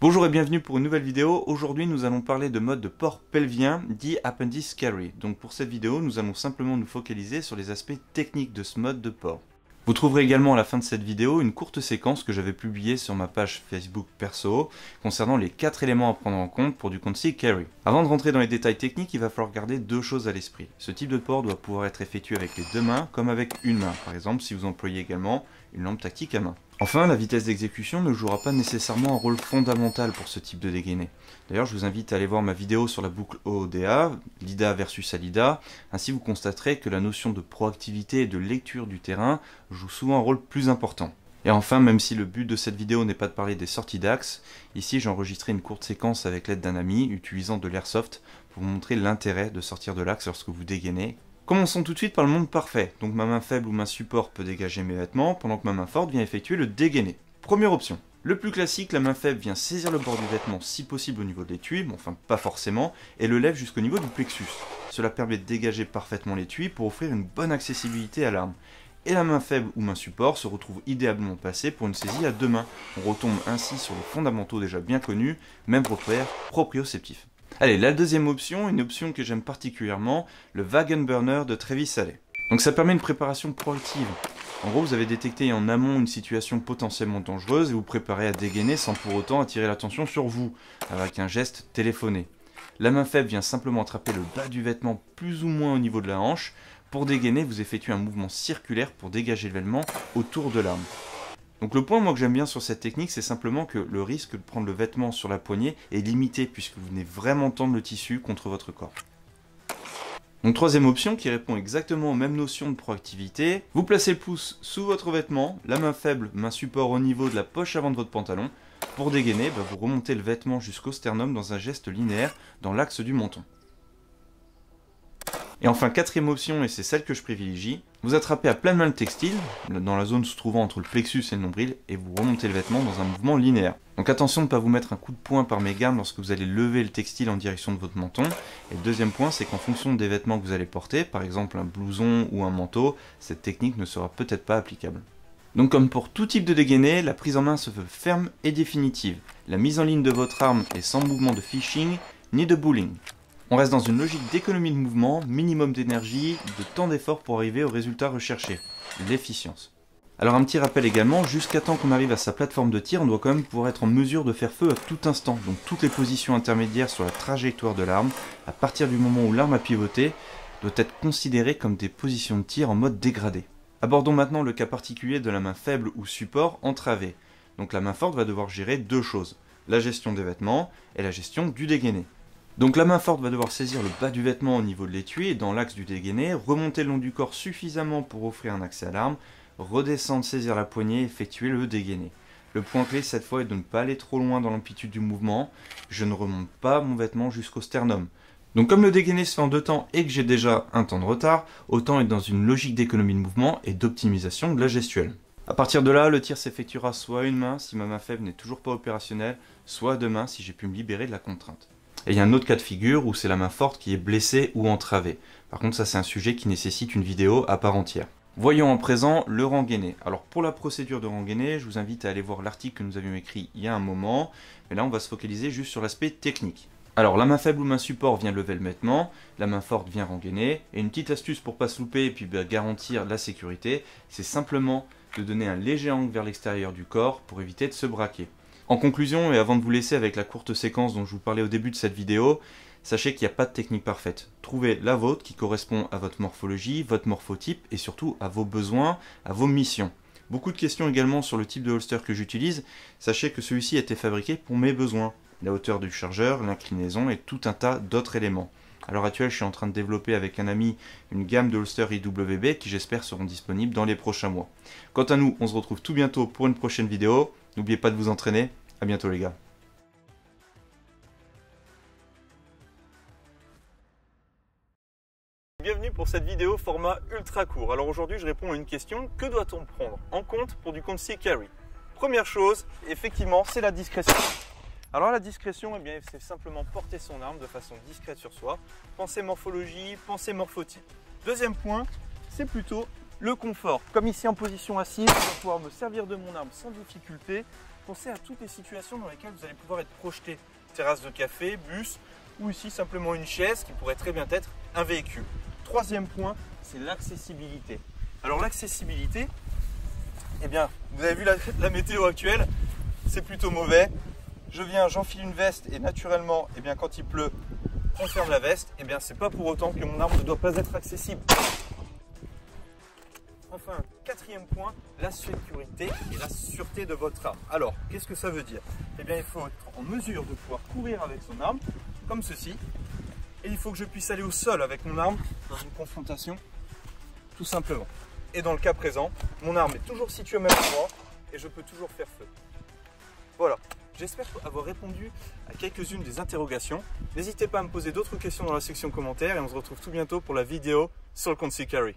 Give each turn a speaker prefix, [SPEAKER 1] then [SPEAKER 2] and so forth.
[SPEAKER 1] Bonjour et bienvenue pour une nouvelle vidéo. Aujourd'hui nous allons parler de mode de port pelvien dit appendice carry. Donc pour cette vidéo nous allons simplement nous focaliser sur les aspects techniques de ce mode de port. Vous trouverez également à la fin de cette vidéo une courte séquence que j'avais publiée sur ma page Facebook perso concernant les 4 éléments à prendre en compte pour du conceal carry. Avant de rentrer dans les détails techniques, il va falloir garder deux choses à l'esprit. Ce type de port doit pouvoir être effectué avec les deux mains comme avec une main, par exemple si vous employez également une lampe tactique à main. Enfin, la vitesse d'exécution ne jouera pas nécessairement un rôle fondamental pour ce type de dégainé. D'ailleurs, je vous invite à aller voir ma vidéo sur la boucle OODA, LIDA versus ALIDA. Ainsi, vous constaterez que la notion de proactivité et de lecture du terrain joue souvent un rôle plus important. Et enfin, même si le but de cette vidéo n'est pas de parler des sorties d'axe, ici j'ai enregistré une courte séquence avec l'aide d'un ami utilisant de l'airsoft pour vous montrer l'intérêt de sortir de l'axe lorsque vous dégainez. Commençons tout de suite par le monde parfait. Donc ma main faible ou main support peut dégager mes vêtements, pendant que ma main forte vient effectuer le dégainé. Première option. Le plus classique, la main faible vient saisir le bord du vêtement si possible au niveau de l'étui, mais enfin pas forcément, et le lève jusqu'au niveau du plexus. Cela permet de dégager parfaitement l'étui pour offrir une bonne accessibilité à l'arme. Et la main faible ou main support se retrouve idéalement placée pour une saisie à deux mains. On retombe ainsi sur les fondamentaux déjà bien connus, même repères proprioceptifs. Allez, la deuxième option, une option que j'aime particulièrement, le Wagen Burner de Travis Alley. Donc ça permet une préparation proactive. En gros, vous avez détecté en amont une situation potentiellement dangereuse et vous préparez à dégainer sans pour autant attirer l'attention sur vous, avec un geste téléphoné. La main faible vient simplement attraper le bas du vêtement plus ou moins au niveau de la hanche. Pour dégainer, vous effectuez un mouvement circulaire pour dégager le vêtement autour de l'arme. Donc le point moi que j'aime bien sur cette technique, c'est simplement que le risque de prendre le vêtement sur la poignée est limité puisque vous venez vraiment tendre le tissu contre votre corps. Donc troisième option qui répond exactement aux mêmes notions de proactivité, vous placez le pouce sous votre vêtement, la main faible, main support au niveau de la poche avant de votre pantalon. Pour dégainer, vous remontez le vêtement jusqu'au sternum dans un geste linéaire dans l'axe du menton. Et enfin, quatrième option, et c'est celle que je privilégie, vous attrapez à pleine main le textile, dans la zone se trouvant entre le plexus et le nombril, et vous remontez le vêtement dans un mouvement linéaire. Donc attention de ne pas vous mettre un coup de poing par mégarde lorsque vous allez lever le textile en direction de votre menton. Et le deuxième point, c'est qu'en fonction des vêtements que vous allez porter, par exemple un blouson ou un manteau, cette technique ne sera peut-être pas applicable. Donc comme pour tout type de dégainé, la prise en main se veut ferme et définitive. La mise en ligne de votre arme est sans mouvement de fishing ni de bowling. On reste dans une logique d'économie de mouvement, minimum d'énergie, de temps d'effort pour arriver au résultat recherché, l'efficience. Alors un petit rappel également, jusqu'à temps qu'on arrive à sa plateforme de tir, on doit quand même pouvoir être en mesure de faire feu à tout instant. Donc toutes les positions intermédiaires sur la trajectoire de l'arme, à partir du moment où l'arme a pivoté, doivent être considérées comme des positions de tir en mode dégradé. Abordons maintenant le cas particulier de la main faible ou support entravé. Donc la main forte va devoir gérer deux choses, la gestion des vêtements et la gestion du dégainé. Donc la main forte va devoir saisir le bas du vêtement au niveau de l'étui et dans l'axe du dégainé, remonter le long du corps suffisamment pour offrir un accès à l'arme, redescendre, saisir la poignée et effectuer le dégainé. Le point clé cette fois est de ne pas aller trop loin dans l'amplitude du mouvement, je ne remonte pas mon vêtement jusqu'au sternum. Donc comme le dégainé se fait en deux temps et que j'ai déjà un temps de retard, autant être dans une logique d'économie de mouvement et d'optimisation de la gestuelle. A partir de là, le tir s'effectuera soit à une main si ma main faible n'est toujours pas opérationnelle, soit à deux mains si j'ai pu me libérer de la contrainte. Et il y a un autre cas de figure où c'est la main forte qui est blessée ou entravée. Par contre, ça c'est un sujet qui nécessite une vidéo à part entière. Voyons en présent le rengainé. Alors pour la procédure de rengainé, je vous invite à aller voir l'article que nous avions écrit il y a un moment. Mais là, on va se focaliser juste sur l'aspect technique. Alors la main faible ou main support vient lever le vêtement, la main forte vient rengainer. Et une petite astuce pour pas se louper et puis garantir la sécurité, c'est simplement de donner un léger angle vers l'extérieur du corps pour éviter de se braquer. En conclusion, et avant de vous laisser avec la courte séquence dont je vous parlais au début de cette vidéo, sachez qu'il n'y a pas de technique parfaite. Trouvez la vôtre qui correspond à votre morphologie, votre morphotype et surtout à vos besoins, à vos missions. Beaucoup de questions également sur le type de holster que j'utilise. Sachez que celui-ci a été fabriqué pour mes besoins. La hauteur du chargeur, l'inclinaison et tout un tas d'autres éléments. À l'heure actuelle, je suis en train de développer avec un ami une gamme de holsters IWB qui j'espère seront disponibles dans les prochains mois. Quant à nous, on se retrouve tout bientôt pour une prochaine vidéo. N'oubliez pas de vous entraîner. À bientôt les gars.
[SPEAKER 2] Bienvenue pour cette vidéo format ultra court. Alors aujourd'hui je réponds à une question, que doit-on prendre en compte pour du conceal carry? Première chose, effectivement, c'est la discrétion. Alors la discrétion, eh bien, c'est simplement porter son arme de façon discrète sur soi. Pensez morphologie, pensez morphotype. Deuxième point, c'est plutôt le confort. Comme ici en position assise, je vais pouvoir me servir de mon arme sans difficulté pensez à toutes les situations dans lesquelles vous allez pouvoir être projeté. Terrasse de café, bus, ou ici simplement une chaise qui pourrait très bien être un véhicule. Troisième point, c'est l'accessibilité. Alors l'accessibilité, eh bien, vous avez vu la météo actuelle, c'est plutôt mauvais. Je viens, j'enfile une veste et naturellement, eh bien, quand il pleut, on ferme la veste. Eh bien, c'est pas pour autant que mon arme ne doit pas être accessible. Enfin, quatrième point, la sécurité et la sûreté de votre arme. Alors, qu'est-ce que ça veut dire? Eh bien, il faut être en mesure de pouvoir courir avec son arme, comme ceci. Et il faut que je puisse aller au sol avec mon arme dans une confrontation, tout simplement. Et dans le cas présent, mon arme est toujours située au même endroit et je peux toujours faire feu. Voilà, j'espère avoir répondu à quelques-unes des interrogations. N'hésitez pas à me poser d'autres questions dans la section commentaires et on se retrouve tout bientôt pour la vidéo sur le Conceal Carry.